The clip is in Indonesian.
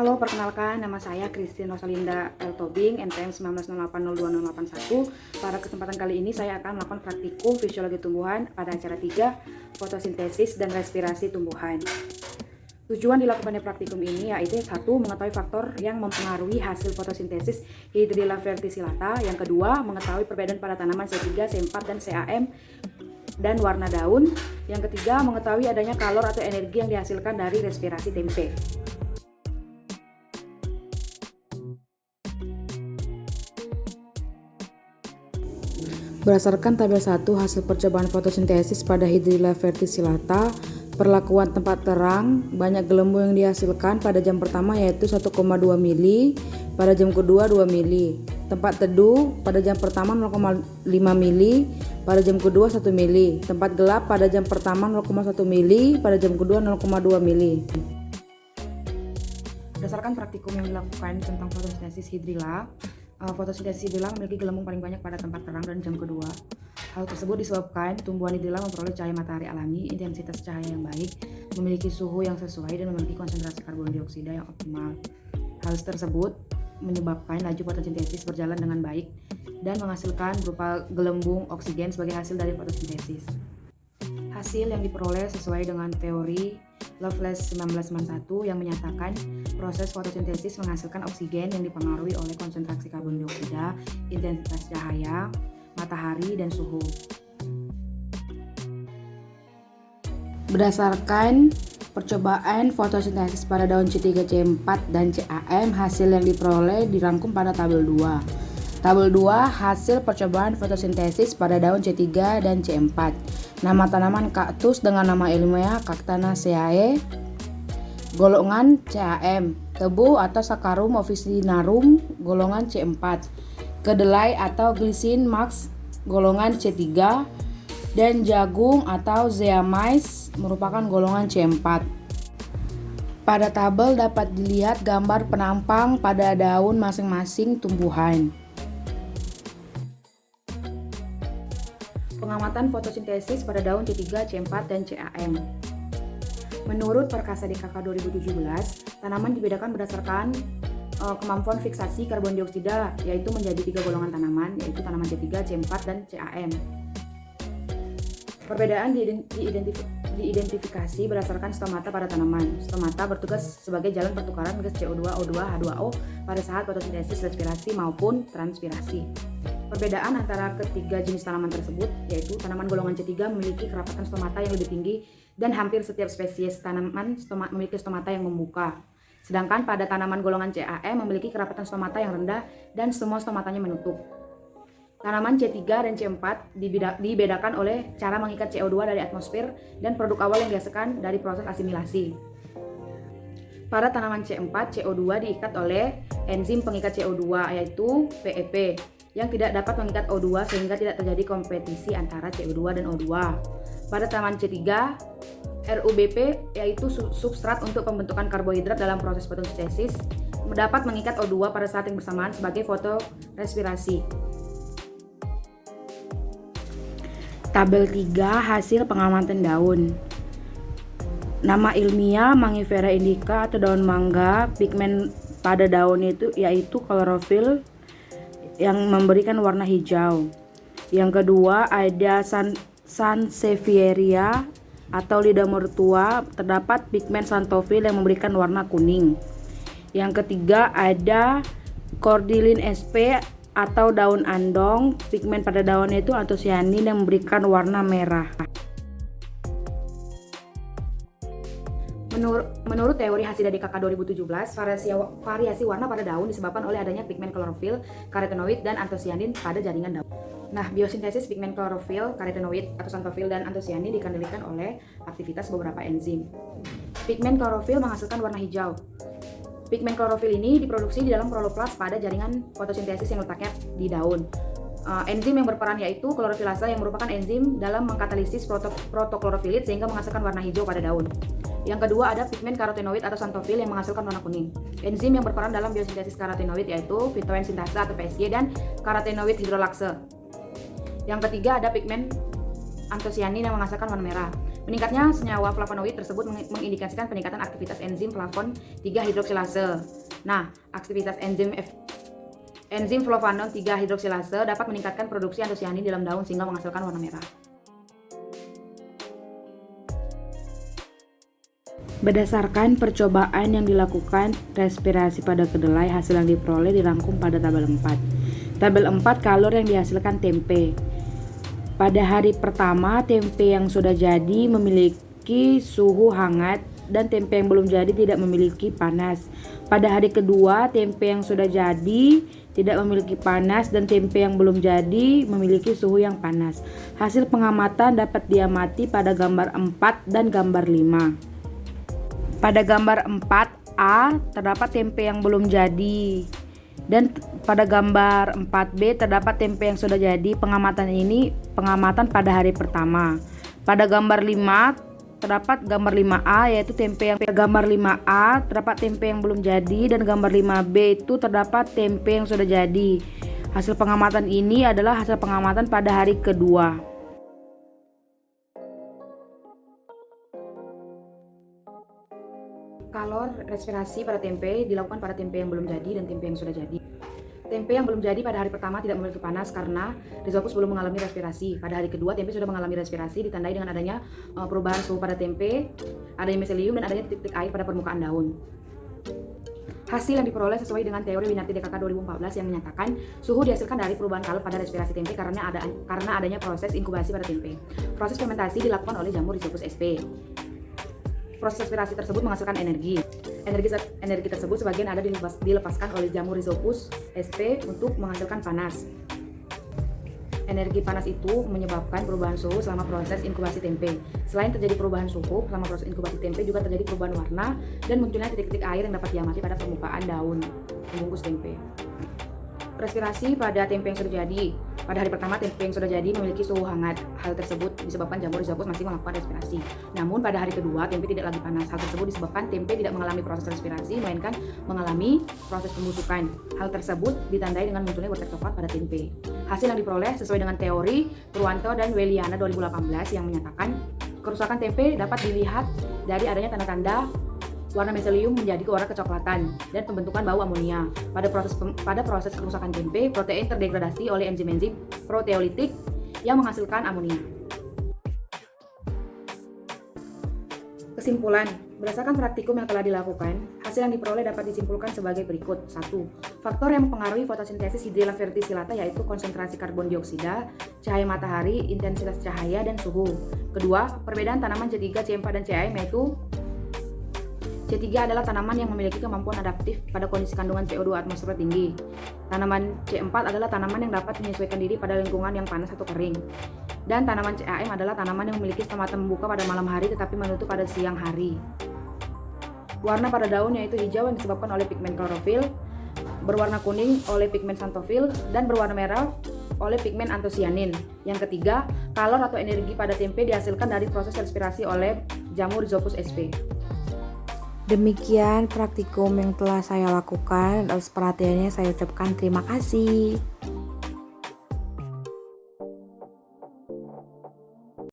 Halo, perkenalkan nama saya Christine Rosalinda L. Tobing, NPM 19802081. Pada kesempatan kali ini saya akan melakukan praktikum fisiologi tumbuhan pada acara 3, fotosintesis dan respirasi tumbuhan. Tujuan dilakukannya praktikum ini yaitu 1. Mengetahui faktor yang mempengaruhi hasil fotosintesis Hydrilla verticillata. Yang kedua, mengetahui perbedaan pada tanaman C3, C4, dan CAM dan warna daun. Yang ketiga, mengetahui adanya kalor atau energi yang dihasilkan dari respirasi tempe. Berdasarkan tabel 1 hasil percobaan fotosintesis pada Hydrilla verticillata, perlakuan tempat terang, banyak gelembung yang dihasilkan pada jam pertama yaitu 1,2 mili, pada jam kedua 2 mili. Tempat teduh pada jam pertama 0,5 mili, pada jam kedua 1 mili. Tempat gelap pada jam pertama 0,1 mili, pada jam kedua 0,2 mili. Berdasarkan praktikum yang dilakukan tentang fotosintesis hidrilla, fotosintesis hidrilla memiliki gelembung paling banyak pada tempat terang dan jam kedua. Hal tersebut disebabkan tumbuhan hidrilla memperoleh cahaya matahari alami, intensitas cahaya yang baik, memiliki suhu yang sesuai, dan memiliki konsentrasi karbon dioksida yang optimal. Hal tersebut menyebabkan laju fotosintesis berjalan dengan baik dan menghasilkan berupa gelembung oksigen sebagai hasil dari fotosintesis. Hasil yang diperoleh sesuai dengan teori Loveless 1991 yang menyatakan proses fotosintesis menghasilkan oksigen yang dipengaruhi oleh konsentrasi karbon dioksida, intensitas cahaya, matahari, dan suhu. Berdasarkan percobaan fotosintesis pada daun C3, C4, dan CAM, hasil yang diperoleh dirangkum pada tabel 2. Tabel 2 hasil percobaan fotosintesis pada daun C3 dan C4. Nama tanaman kaktus dengan nama ilmiah Cactanaceae. Golongan CAM, tebu atau Saccharum officinarum golongan C4. Kedelai atau Glycine max golongan C3 dan jagung atau Zea mays merupakan golongan C4. Pada tabel dapat dilihat gambar penampang pada daun masing-masing tumbuhan. Pengamatan fotosintesis pada daun C3, C4, dan CAM. Menurut Perkasa DKK 2017, tanaman dibedakan berdasarkan kemampuan fiksasi karbon dioksida, yaitu menjadi 3 golongan tanaman, yaitu tanaman C3, C4, dan CAM. Perbedaan diidentifikasi berdasarkan stomata pada tanaman. Stomata bertugas sebagai jalan pertukaran gas CO2, O2, H2O pada saat fotosintesis, respirasi, maupun transpirasi. Perbedaan antara ketiga jenis tanaman tersebut yaitu tanaman golongan C3 memiliki kerapatan stomata yang lebih tinggi dan hampir setiap spesies tanaman memiliki stomata yang membuka. Sedangkan pada tanaman golongan CAM memiliki kerapatan stomata yang rendah dan semua stomatanya menutup. Tanaman C3 dan C4 dibedakan oleh cara mengikat CO2 dari atmosfer dan produk awal yang dihasilkan dari proses asimilasi. Pada tanaman C4, CO2 diikat oleh enzim pengikat CO2 yaitu PEP yang tidak dapat mengikat O2 sehingga tidak terjadi kompetisi antara CO2 dan O2. Pada tanaman C3, RUBP yaitu substrat untuk pembentukan karbohidrat dalam proses fotosintesis dapat mengikat O2 pada saat yang bersamaan sebagai fotorespirasi. Tabel 3 hasil pengamatan daun. Nama ilmiah Mangifera indica atau daun mangga. Pigmen pada daun itu yaitu klorofil yang memberikan warna hijau. Yang kedua ada Sansevieria atau lidah mertua, terdapat pigmen xanthophyll yang memberikan warna kuning. Yang ketiga ada Cordyline sp atau daun andong, pigmen pada daunnya itu antosianin yang memberikan warna merah. Menurut teori hasil dari KK 2017, variasi warna pada daun disebabkan oleh adanya pigmen klorofil, karotenoid, dan antosianin pada jaringan daun. Nah, biosintesis pigmen klorofil, karotenoid, atau xanthophyll dan antosianin dikendalikan oleh aktivitas beberapa enzim. Pigmen klorofil menghasilkan warna hijau. Pigmen klorofil ini diproduksi di dalam kloroplas pada jaringan fotosintesis yang letaknya di daun. Enzim yang berperan yaitu klorofilasa yang merupakan enzim dalam mengkatalisis protoklorophilit sehingga menghasilkan warna hijau pada daun. Yang kedua ada pigmen karotenoid atau xanthophyll yang menghasilkan warna kuning. Enzim yang berperan dalam biosintesis karotenoid yaitu phytoen sintase atau PSY dan karotenoid hidrolase. Yang ketiga ada pigmen antosianin yang menghasilkan warna merah. Meningkatnya senyawa flavonoid tersebut mengindikasikan peningkatan aktivitas enzim flavon 3 hidroksilase. Nah, aktivitas enzim flavonon 3 hidroksilase dapat meningkatkan produksi antosianin dalam daun sehingga menghasilkan warna merah. Berdasarkan percobaan yang dilakukan respirasi pada kedelai, hasil yang diperoleh dirangkum pada tabel 4. Tabel 4 kalor yang dihasilkan tempe. Pada hari pertama, tempe yang sudah jadi memiliki suhu hangat dan tempe yang belum jadi tidak memiliki panas. Pada hari kedua, tempe yang sudah jadi tidak memiliki panas dan tempe yang belum jadi memiliki suhu yang panas. Hasil pengamatan dapat diamati pada gambar 4 dan gambar 5. Pada gambar 4A terdapat tempe yang belum jadi dan pada gambar 4B terdapat tempe yang sudah jadi. Pengamatan ini pengamatan pada hari pertama. Pada gambar 5 terdapat gambar 5A yaitu tempe yang gambar 5A terdapat tempe yang belum jadi dan gambar 5B itu terdapat tempe yang sudah jadi. Hasil pengamatan ini adalah hasil pengamatan pada hari kedua. Kalor respirasi pada tempe dilakukan pada tempe yang belum jadi dan tempe yang sudah jadi. Tempe yang belum jadi pada hari pertama tidak memiliki panas karena rhizopus belum mengalami respirasi. Pada hari kedua tempe sudah mengalami respirasi ditandai dengan adanya perubahan suhu pada tempe, adanya miselium dan adanya titik-titik air pada permukaan daun. Hasil yang diperoleh sesuai dengan teori Winarti DKK 2014 yang menyatakan suhu dihasilkan dari perubahan kalor pada respirasi tempe karena adanya proses inkubasi pada tempe. Proses fermentasi dilakukan oleh jamur Rhizopus sp. Proses respirasi tersebut menghasilkan energi. Energi tersebut sebagian ada dilepaskan oleh jamur Rhizopus sp untuk menghasilkan panas. Energi panas itu menyebabkan perubahan suhu selama proses inkubasi tempe. Selain terjadi perubahan suhu selama proses inkubasi tempe, juga terjadi perubahan warna dan munculnya titik-titik air yang dapat diamati pada permukaan daun pembungkus tempe. Respirasi pada tempe yang sudah jadi. Pada hari pertama, tempe yang sudah jadi memiliki suhu hangat. Hal tersebut disebabkan jamur Rhizopus masih melakukan respirasi. Namun pada hari kedua, tempe tidak lagi panas. Hal tersebut disebabkan tempe tidak mengalami proses respirasi, melainkan mengalami proses pembusukan. Hal tersebut ditandai dengan munculnya warna coklat pada tempe. Hasil yang diperoleh sesuai dengan teori Purwanto dan Weliana 2018 yang menyatakan kerusakan tempe dapat dilihat dari adanya tanda-tanda warna miselium menjadi warna kecoklatan dan pembentukan bau amonia. Pada proses kerusakan tempe, protein terdegradasi oleh enzim-enzim proteolitik yang menghasilkan amonia. Kesimpulan, berdasarkan praktikum yang telah dilakukan, hasil yang diperoleh dapat disimpulkan sebagai berikut. 1. Faktor yang mempengaruhi fotosintesis Hydrilla verticillata yaitu konsentrasi karbon dioksida, cahaya matahari, intensitas cahaya, dan suhu. Kedua, perbedaan tanaman C3, C4, dan CAM yaitu C3 adalah tanaman yang memiliki kemampuan adaptif pada kondisi kandungan CO2 atmosfer tinggi. Tanaman C4 adalah tanaman yang dapat menyesuaikan diri pada lingkungan yang panas atau kering. Dan tanaman CAM adalah tanaman yang memiliki stomata membuka pada malam hari tetapi menutup pada siang hari. Warna pada daun yaitu hijau yang disebabkan oleh pigmen klorofil, berwarna kuning oleh pigmen xanthofil, dan berwarna merah oleh pigmen antosianin. Yang ketiga, kalor atau energi pada tempe dihasilkan dari proses respirasi oleh jamur Rhizopus sp. Demikian praktikum yang telah saya lakukan. Atas perhatiannya saya ucapkan terima kasih.